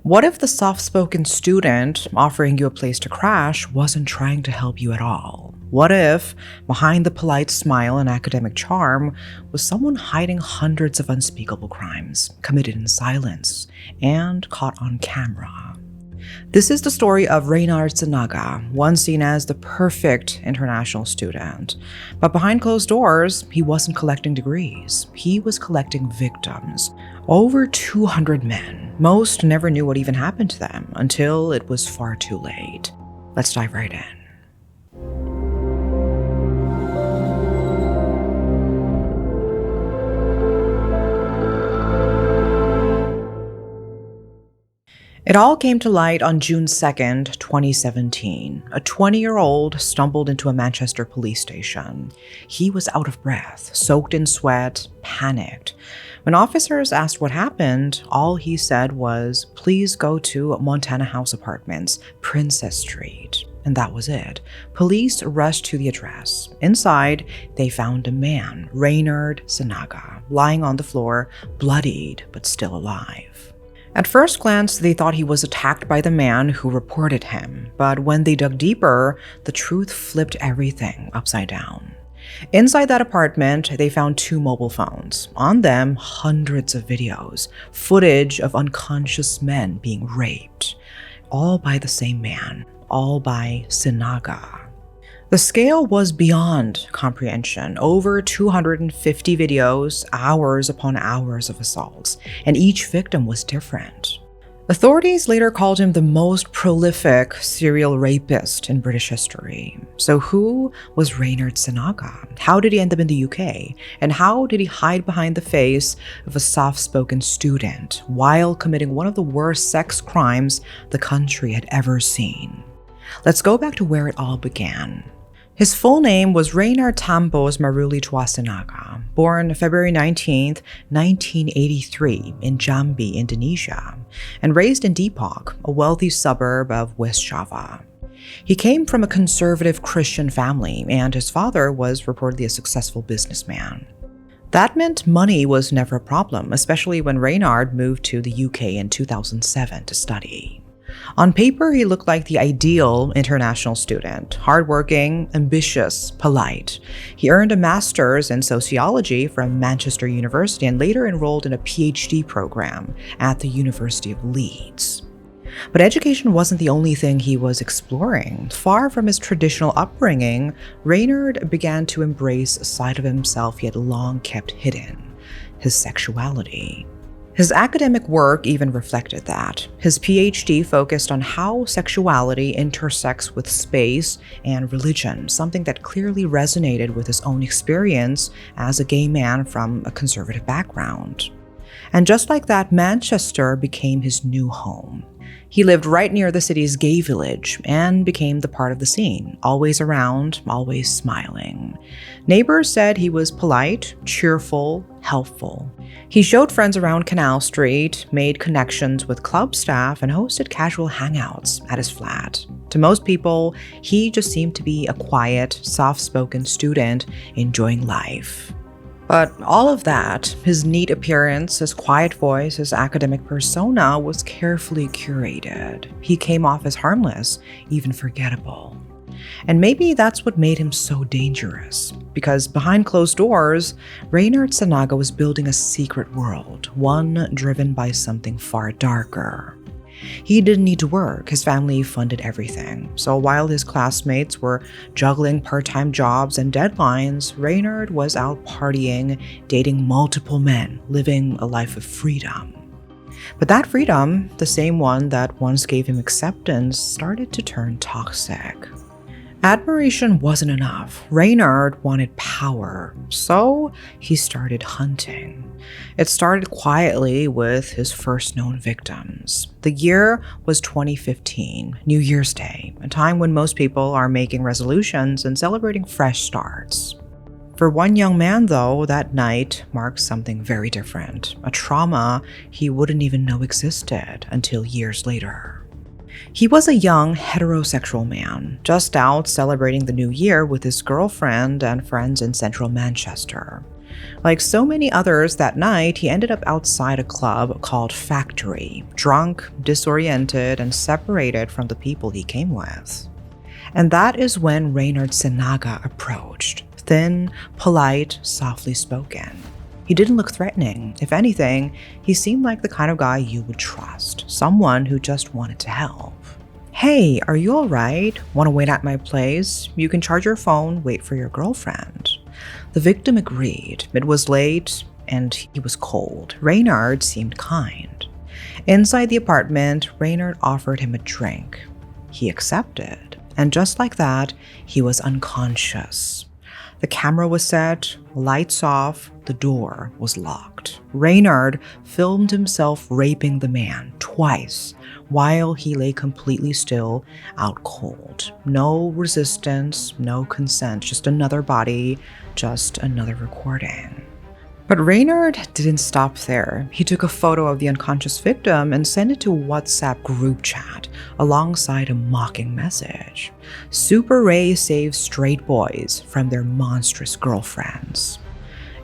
What if the soft-spoken student offering you a place to crash wasn't trying to help you at all? What if, behind the polite smile and academic charm, was someone hiding hundreds of unspeakable crimes, committed in silence, and caught on camera? This is the story of Reynhard Sinaga, once seen as the perfect international student. But behind closed doors, he wasn't collecting degrees. He was collecting victims. Over 200 men. Most never knew what even happened to them until it was far too late. Let's dive right in. It all came to light on June 2nd, 2017. A 20-year-old stumbled into a Manchester police station. He was out of breath, soaked in sweat, panicked. When officers asked what happened, all he said was, "Please go to Montana House Apartments, Princess Street." And that was it. Police rushed to the address. Inside, they found a man, Reynhard Sinaga, lying on the floor, bloodied but still alive. At first glance, they thought he was attacked by the man who reported him, but when they dug deeper, the truth flipped everything upside down. Inside that apartment, they found 2 mobile phones. On them, hundreds of videos, footage of unconscious men being raped, all by the same man, all by Sinaga. The scale was beyond comprehension. Over 250 videos, hours upon hours of assaults, and each victim was different. Authorities later called him the most prolific serial rapist in British history. So who was Reynhard Sinaga? How did he end up in the UK? And how did he hide behind the face of a soft-spoken student while committing one of the worst sex crimes the country had ever seen? Let's go back to where it all began. His full name was Reynhard Tambos Maruli Chua Sinaga, born February 19, 1983 in Jambi, Indonesia, and raised in Depok, a wealthy suburb of West Java. He came from a conservative Christian family, and his father was reportedly a successful businessman. That meant money was never a problem, especially when Reynhard moved to the UK in 2007 to study. On paper, he looked like the ideal international student, hardworking, ambitious, polite. He earned a master's in sociology from Manchester University and later enrolled in a PhD program at the University of Leeds. But education wasn't the only thing he was exploring. Far from his traditional upbringing, Reynhard began to embrace a side of himself he had long kept hidden: his sexuality. His academic work even reflected that. His PhD focused on how sexuality intersects with space and religion, something that clearly resonated with his own experience as a gay man from a conservative background. And just like that, Manchester became his new home. He lived right near the city's gay village and became the part of the scene, always around, always smiling. Neighbors said he was polite, cheerful, helpful. He showed friends around Canal Street, made connections with club staff, and hosted casual hangouts at his flat. To most people, he just seemed to be a quiet, soft-spoken student enjoying life. But all of that, his neat appearance, his quiet voice, his academic persona, was carefully curated. He came off as harmless, even forgettable. And maybe that's what made him so dangerous, because behind closed doors, Reynhard Sinaga was building a secret world, one driven by something far darker. He didn't need to work. His family funded everything. So while his classmates were juggling part-time jobs and deadlines, Reynhard was out partying, dating multiple men, living a life of freedom. But that freedom, the same one that once gave him acceptance, started to turn toxic. Admiration wasn't enough. Reynhard wanted power, so he started hunting. It started quietly with his first known victims. The year was 2015, New Year's Day, a time when most people are making resolutions and celebrating fresh starts. For one young man, though, that night marked something very different, a trauma he wouldn't even know existed until years later. He was a young, heterosexual man, just out celebrating the new year with his girlfriend and friends in central Manchester. Like so many others that night, he ended up outside a club called Factory, drunk, disoriented, and separated from the people he came with. And that is when Reynhard Sinaga approached, thin, polite, softly spoken. He didn't look threatening. If anything, he seemed like the kind of guy you would trust, someone who just wanted to help. "Hey, are you alright? Want to wait at my place? You can charge your phone, wait for your girlfriend." The victim agreed. It was late, and he was cold. Reynhard seemed kind. Inside the apartment, Reynhard offered him a drink. He accepted, and just like that, he was unconscious. The camera was set, lights off, the door was locked. Reynhard filmed himself raping the man twice while he lay completely still, out cold. No resistance, no consent, just another body, just another recording. But Reynhard didn't stop there. He took a photo of the unconscious victim and sent it to a WhatsApp group chat alongside a mocking message. "Super Ray saves straight boys from their monstrous girlfriends."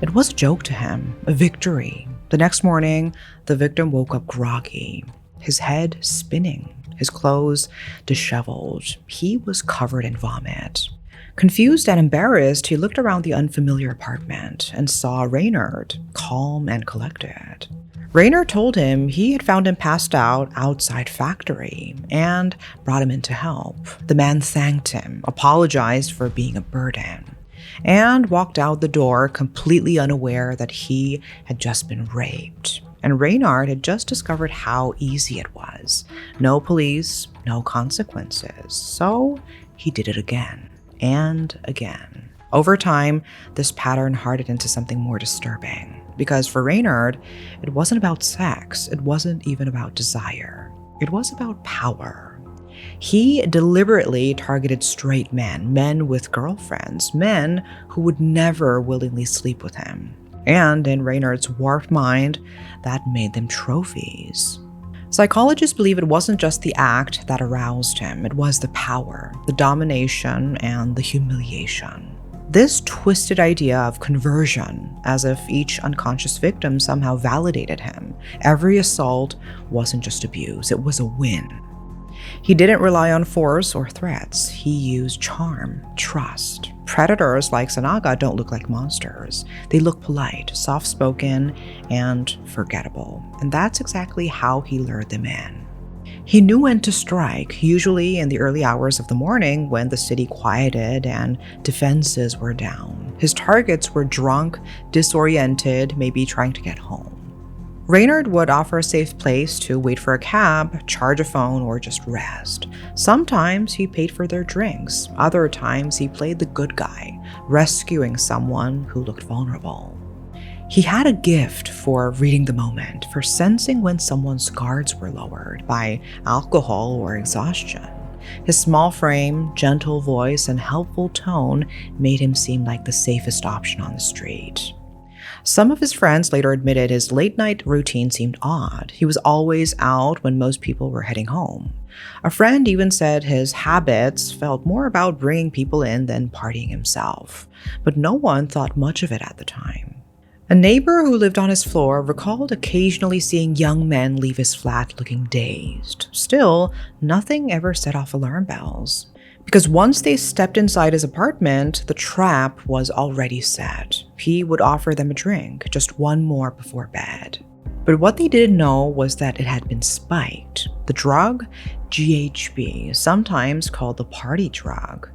It was a joke to him, a victory. The next morning, the victim woke up groggy, his head spinning, his clothes disheveled. He was covered in vomit. Confused and embarrassed, he looked around the unfamiliar apartment and saw Reynhard, calm and collected. Reynhard told him he had found him passed out outside Factory and brought him in to help. The man thanked him, apologized for being a burden, and walked out the door completely unaware that he had just been raped. And Reynhard had just discovered how easy it was. No police, no consequences. So he did it again. And again. Over time, this pattern hardened into something more disturbing. Because for Reynhard, it wasn't about sex. It wasn't even about desire. It was about power. He deliberately targeted straight men, men with girlfriends, men who would never willingly sleep with him. And in Reynhard's warped mind, that made them trophies. Psychologists believe it wasn't just the act that aroused him, it was the power, the domination, and the humiliation. This twisted idea of conversion, as if each unconscious victim somehow validated him. Every assault wasn't just abuse, it was a win. He didn't rely on force or threats. He used charm, trust. Predators like Sinaga don't look like monsters. They look polite, soft-spoken, and forgettable. And that's exactly how he lured them in. He knew when to strike, usually in the early hours of the morning when the city quieted and defenses were down. His targets were drunk, disoriented, maybe trying to get home. Reynhard would offer a safe place to wait for a cab, charge a phone, or just rest. Sometimes he paid for their drinks. Other times he played the good guy, rescuing someone who looked vulnerable. He had a gift for reading the moment, for sensing when someone's guards were lowered by alcohol or exhaustion. His small frame, gentle voice, and helpful tone made him seem like the safest option on the street. Some of his friends later admitted his late-night routine seemed odd. He was always out when most people were heading home. A friend even said his habits felt more about bringing people in than partying himself, but no one thought much of it at the time. A neighbor who lived on his floor recalled occasionally seeing young men leave his flat looking dazed. Still, nothing ever set off alarm bells. Because once they stepped inside his apartment, the trap was already set. He would offer them a drink, just one more before bed. But what they didn't know was that it had been spiked. The drug, GHB, sometimes called the party drug.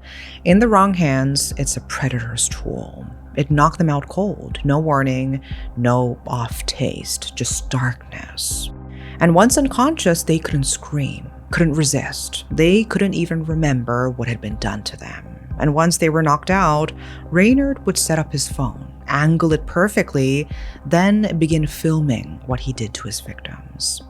In the wrong hands, it's a predator's tool. It knocked them out cold. No warning, no off taste, just darkness. And once unconscious, they couldn't scream, couldn't resist. They couldn't even remember what had been done to them. And once they were knocked out, Reynhard would set up his phone, angle it perfectly, then begin filming what he did to his victims.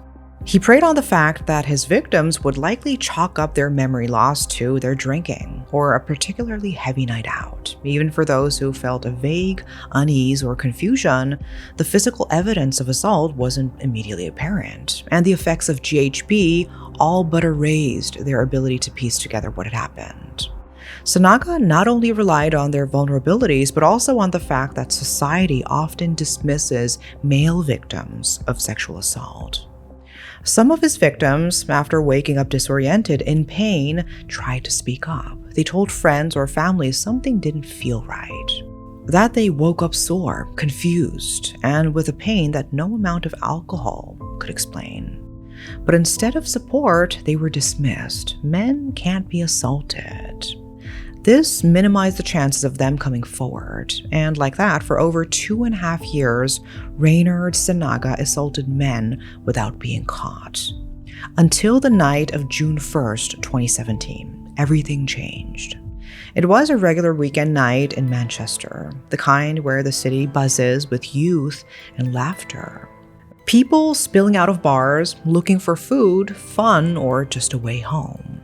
He preyed on the fact that his victims would likely chalk up their memory loss to their drinking or a particularly heavy night out. Even for those who felt a vague unease or confusion, the physical evidence of assault wasn't immediately apparent, and the effects of GHB all but erased their ability to piece together what had happened. Sinaga not only relied on their vulnerabilities, but also on the fact that society often dismisses male victims of sexual assault. Some of his victims, after waking up disoriented, in pain, tried to speak up. They told friends or family something didn't feel right. That they woke up sore, confused, and with a pain that no amount of alcohol could explain. But instead of support, they were dismissed. Men can't be assaulted. This minimized the chances of them coming forward, and like that, for over 2.5 years, Reynhard Sinaga assaulted men without being caught. Until the night of June 1st, 2017, everything changed. It was a regular weekend night in Manchester, the kind where the city buzzes with youth and laughter. People spilling out of bars, looking for food, fun, or just a way home.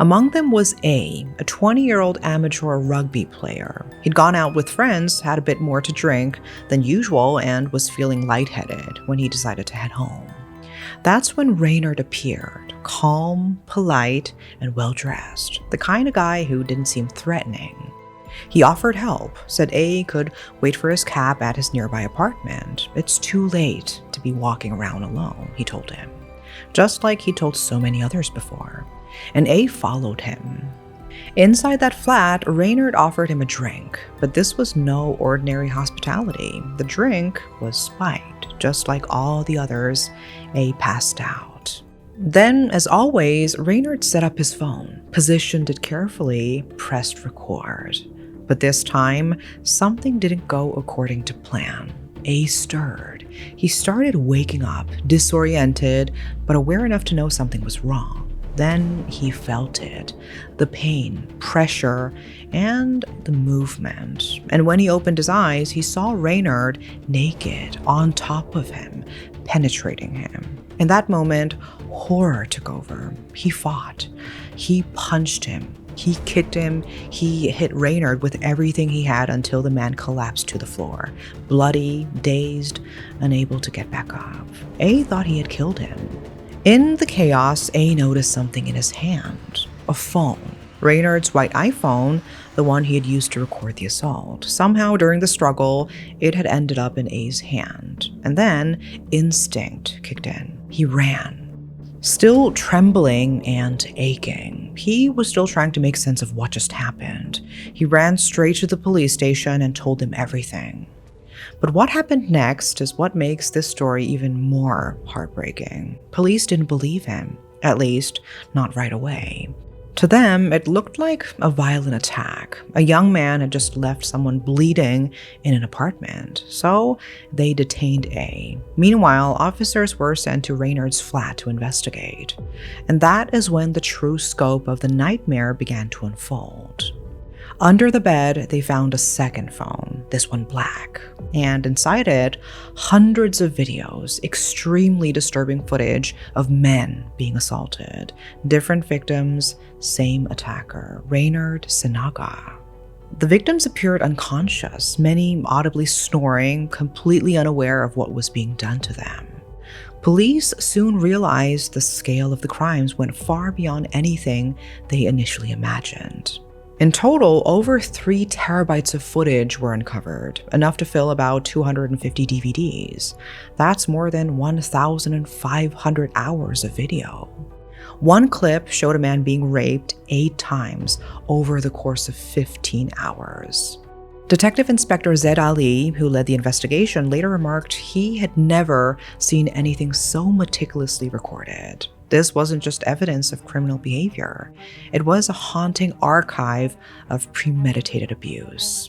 Among them was a 20-year-old amateur rugby player. He'd gone out with friends, had a bit more to drink than usual, and was feeling lightheaded when he decided to head home. That's when Reynhard appeared, calm, polite, and well-dressed, the kind of guy who didn't seem threatening. He offered help, said A could wait for his cab at his nearby apartment. It's too late to be walking around alone, he told him, just like he told so many others before. And A followed him. Inside that flat, Reynhard offered him a drink, but this was no ordinary hospitality. The drink was spiked, just like all the others. A passed out. Then, as always, Reynhard set up his phone, positioned it carefully, pressed record. But this time, something didn't go according to plan. A stirred. He started waking up, disoriented, but aware enough to know something was wrong. Then he felt it, the pain, pressure, and the movement. And when he opened his eyes, he saw Reynhard naked on top of him, penetrating him. In that moment, horror took over. He fought. He punched him. He kicked him. He hit Reynhard with everything he had until the man collapsed to the floor, bloody, dazed, unable to get back up. A thought he had killed him. In the chaos, A noticed something in his hand, a phone. Reynhard's white iPhone, the one he had used to record the assault. Somehow during the struggle, it had ended up in A's hand. And then instinct kicked in. He ran. Still trembling and aching, he was still trying to make sense of what just happened. He ran straight to the police station and told them everything. But what happened next is what makes this story even more heartbreaking. Police didn't believe him, at least not right away. To them, it looked like a violent attack. A young man had just left someone bleeding in an apartment, so they detained A. Meanwhile, officers were sent to Reynhard's flat to investigate. And that is when the true scope of the nightmare began to unfold. Under the bed, they found a second phone, this one black, and inside it, hundreds of videos, extremely disturbing footage of men being assaulted. Different victims, same attacker, Reynhard Sinaga. The victims appeared unconscious, many audibly snoring, completely unaware of what was being done to them. Police soon realized the scale of the crimes went far beyond anything they initially imagined. In total, over 3 terabytes of footage were uncovered, enough to fill about 250 DVDs. That's more than 1,500 hours of video. One clip showed a man being raped 8 times over the course of 15 hours. Detective Inspector Zed Ali, who led the investigation, later remarked he had never seen anything so meticulously recorded. This wasn't just evidence of criminal behavior. It was a haunting archive of premeditated abuse.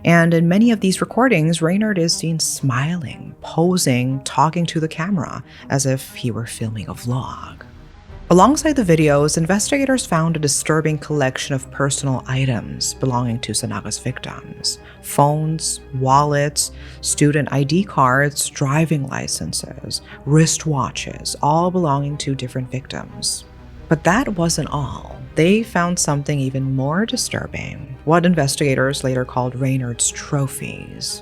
And in many of these recordings, Reynhard is seen smiling, posing, talking to the camera, as if he were filming a vlog. Alongside the videos, investigators found a disturbing collection of personal items belonging to Sinaga's victims. Phones, wallets, student ID cards, driving licenses, wristwatches, all belonging to different victims. But that wasn't all. They found something even more disturbing, what investigators later called Reynhard's trophies.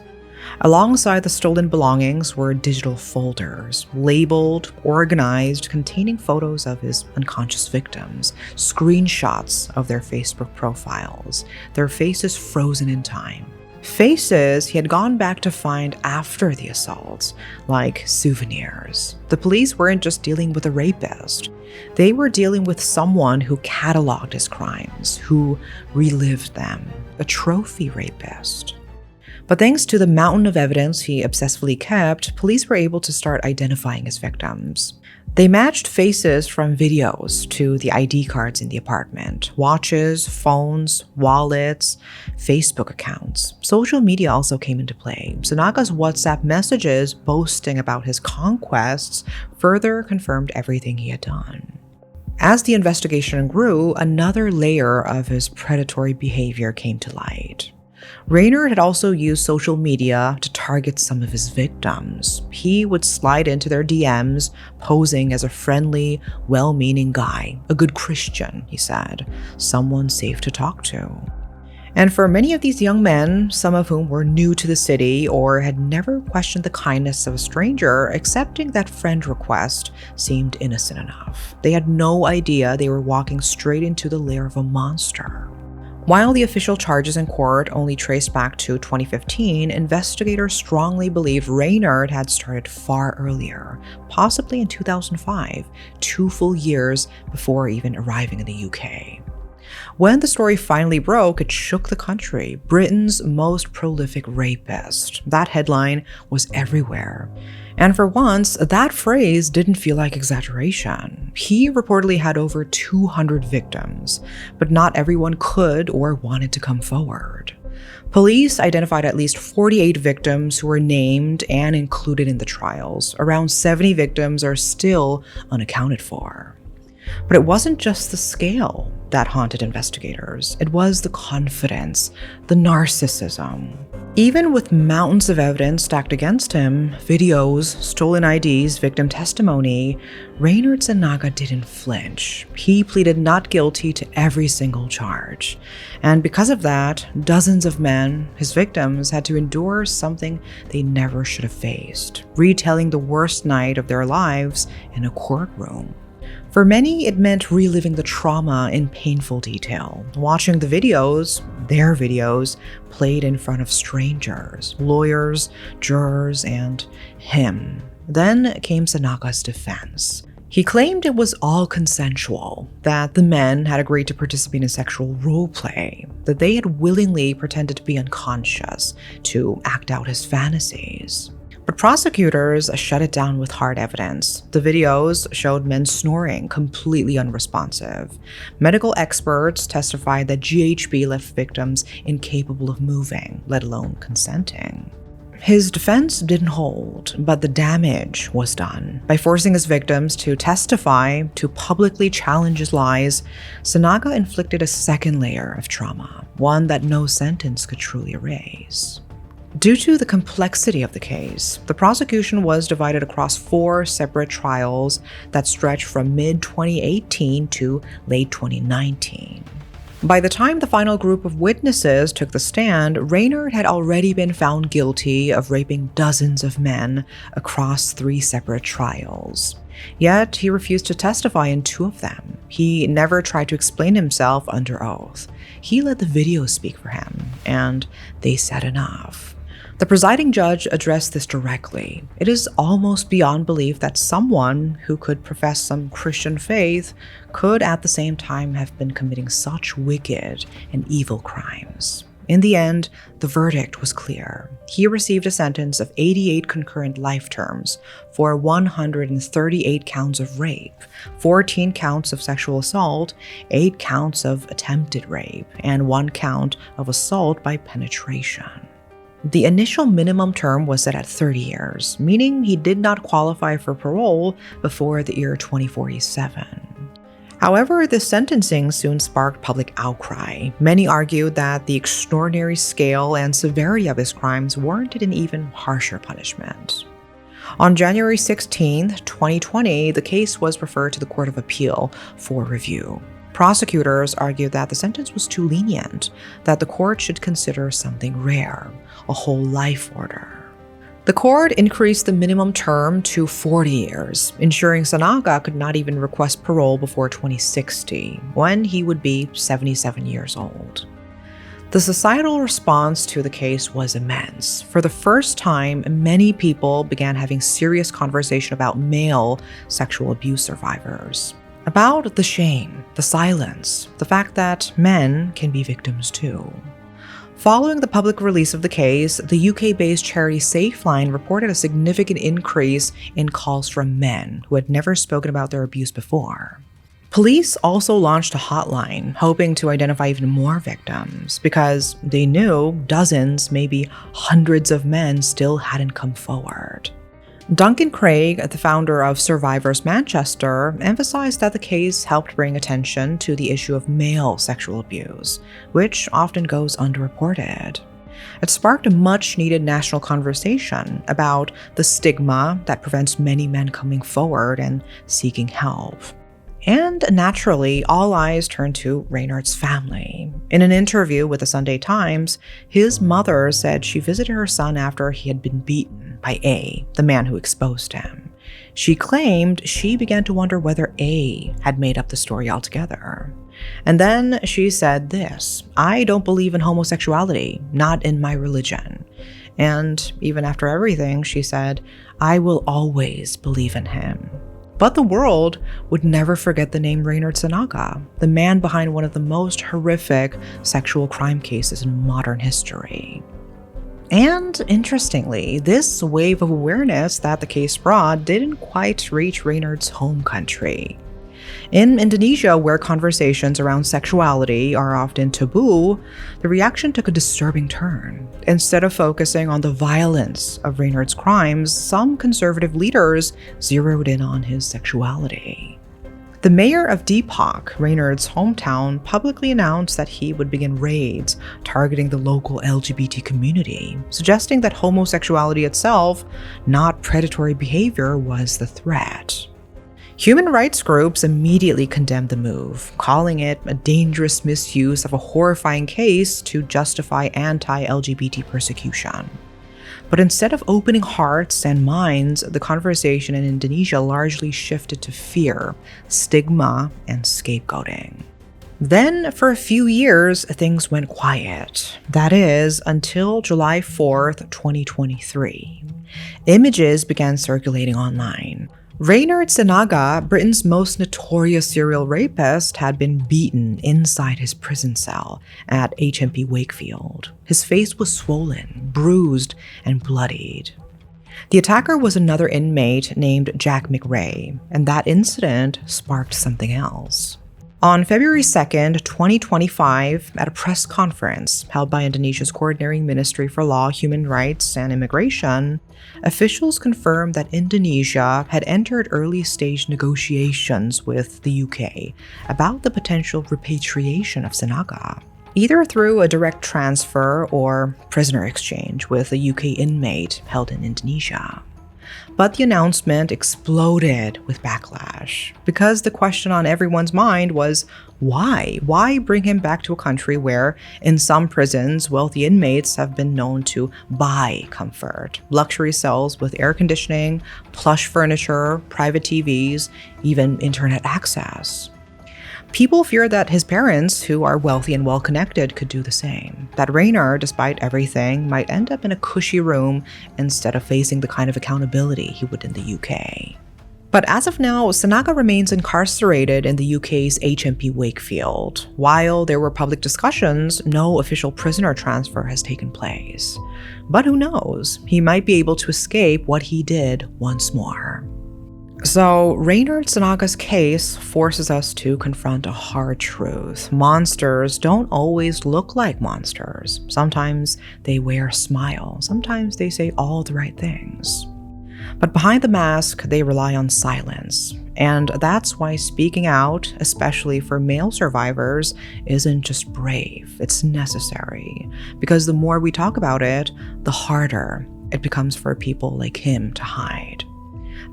Alongside the stolen belongings were digital folders, labeled, organized, containing photos of his unconscious victims, screenshots of their Facebook profiles, their faces frozen in time. Faces he had gone back to find after the assaults, like souvenirs. The police weren't just dealing with a rapist. They were dealing with someone who cataloged his crimes, who relived them, a trophy rapist. But thanks to the mountain of evidence he obsessively kept, police were able to start identifying his victims. They matched faces from videos to the ID cards in the apartment, watches, phones, wallets, Facebook accounts. Social media also came into play. Sinaga's WhatsApp messages boasting about his conquests further confirmed everything he had done. As the investigation grew, another layer of his predatory behavior came to light. Reynhard had also used social media to target some of his victims. He would slide into their DMs, posing as a friendly, well-meaning guy, a good Christian, he said, someone safe to talk to. And for many of these young men, some of whom were new to the city or had never questioned the kindness of a stranger, accepting that friend request seemed innocent enough. They had no idea they were walking straight into the lair of a monster. While the official charges in court only traced back to 2015, investigators strongly believe Reynhard had started far earlier, possibly in 2005, 2 full years before even arriving in the UK. When the story finally broke, it shook the country. Britain's most prolific rapist. That headline was everywhere. And for once, that phrase didn't feel like exaggeration. He reportedly had over 200 victims, but not everyone could or wanted to come forward. Police identified at least 48 victims who were named and included in the trials. Around 70 victims are still unaccounted for. But it wasn't just the scale that haunted investigators. It was the confidence, the narcissism. Even with mountains of evidence stacked against him, videos, stolen IDs, victim testimony, Reynhard Sinaga didn't flinch. He pleaded not guilty to every single charge. And because of that, dozens of men, his victims, had to endure something they never should have faced, retelling the worst night of their lives in a courtroom. For many, it meant reliving the trauma in painful detail, watching the videos, their videos, played in front of strangers, lawyers, jurors, and him. Then came Sinaga's defense. He claimed it was all consensual, that the men had agreed to participate in sexual role play, that they had willingly pretended to be unconscious to act out his fantasies. But prosecutors shut it down with hard evidence. The videos showed men snoring, completely unresponsive. Medical experts testified that GHB left victims incapable of moving, let alone consenting. His defense didn't hold, but the damage was done. By forcing his victims to testify, to publicly challenge his lies, Sinaga inflicted a second layer of trauma, one that no sentence could truly erase. Due to the complexity of the case, the prosecution was divided across 4 separate trials that stretched from mid-2018 to late 2019. By the time the final group of witnesses took the stand, Reynhard had already been found guilty of raping dozens of men across 3 separate trials. Yet, he refused to testify in 2 of them. He never tried to explain himself under oath. He let the videos speak for him, and they said enough. The presiding judge addressed this directly. It is almost beyond belief that someone who could profess some Christian faith could at the same time have been committing such wicked and evil crimes. In the end, the verdict was clear. He received a sentence of 88 concurrent life terms for 138 counts of rape, 14 counts of sexual assault, 8 counts of attempted rape, and 1 count of assault by penetration. The initial minimum term was set at 30 years, meaning he did not qualify for parole before the year 2047. However, this sentencing soon sparked public outcry. Many argued that the extraordinary scale and severity of his crimes warranted an even harsher punishment. On January 16, 2020, the case was referred to the Court of Appeal for review. Prosecutors argued that the sentence was too lenient, that the court should consider something rare, a whole life order. The court increased the minimum term to 40 years, ensuring Sinaga could not even request parole before 2060, when he would be 77 years old. The societal response to the case was immense. For the first time, many people began having serious conversation about male sexual abuse survivors, about the shame, the silence, the fact that men can be victims too. Following the public release of the case, the UK-based charity Safeline reported a significant increase in calls from men who had never spoken about their abuse before. Police also launched a hotline, hoping to identify even more victims, because they knew dozens, maybe hundreds of men still hadn't come forward. Duncan Craig, the founder of Survivors Manchester, emphasized that the case helped bring attention to the issue of male sexual abuse, which often goes underreported. It sparked a much-needed national conversation about the stigma that prevents many men coming forward and seeking help. And naturally, all eyes turned to Reynhard's family. In an interview with the Sunday Times, his mother said she visited her son after he had been beaten by A, the man who exposed him. She claimed she began to wonder whether A had made up the story altogether. And then she said this: "I don't believe in homosexuality, not in my religion." And even after everything, she said, "I will always believe in him." But the world would never forget the name Reynhard Sinaga, the man behind one of the most horrific sexual crime cases in modern history. And interestingly, this wave of awareness that the case brought didn't quite reach Reynhard's home country. In Indonesia, where conversations around sexuality are often taboo, the reaction took a disturbing turn. Instead of focusing on the violence of Reynhard's crimes, some conservative leaders zeroed in on his sexuality. The mayor of Depok, Reynhard's hometown, publicly announced that he would begin raids targeting the local LGBT community, suggesting that homosexuality itself, not predatory behavior, was the threat. Human rights groups immediately condemned the move, calling it a dangerous misuse of a horrifying case to justify anti-LGBT persecution. But instead of opening hearts and minds, the conversation in Indonesia largely shifted to fear, stigma, and scapegoating. Then, for a few years, things went quiet. That is, until July 4th, 2023. Images began circulating online. Reynhard Sinaga, Britain's most notorious serial rapist, had been beaten inside his prison cell at HMP Wakefield. His face was swollen, bruised, and bloodied. The attacker was another inmate named Jack McRae, and that incident sparked something else. On February 2nd, 2025, at a press conference held by Indonesia's Coordinating Ministry for Law, Human Rights, and Immigration, officials confirmed that Indonesia had entered early-stage negotiations with the UK about the potential repatriation of Sinaga, either through a direct transfer or prisoner exchange with a UK inmate held in Indonesia. But the announcement exploded with backlash, because the question on everyone's mind was, why? Why bring him back to a country where, in some prisons, wealthy inmates have been known to buy comfort, luxury cells with air conditioning, plush furniture, private TVs, even internet access? People fear that his parents, who are wealthy and well-connected, could do the same. That Reynhard, despite everything, might end up in a cushy room instead of facing the kind of accountability he would in the UK. But as of now, Sinaga remains incarcerated in the UK's HMP Wakefield. While there were public discussions, no official prisoner transfer has taken place. But who knows? He might be able to escape what he did once more. So, Reynhard Sinaga's case forces us to confront a hard truth. Monsters don't always look like monsters. Sometimes they wear a smile. Sometimes they say all the right things. But behind the mask, they rely on silence. And that's why speaking out, especially for male survivors, isn't just brave, it's necessary. Because the more we talk about it, the harder it becomes for people like him to hide.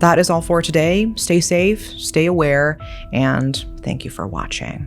That is all for today. Stay safe, stay aware, and thank you for watching.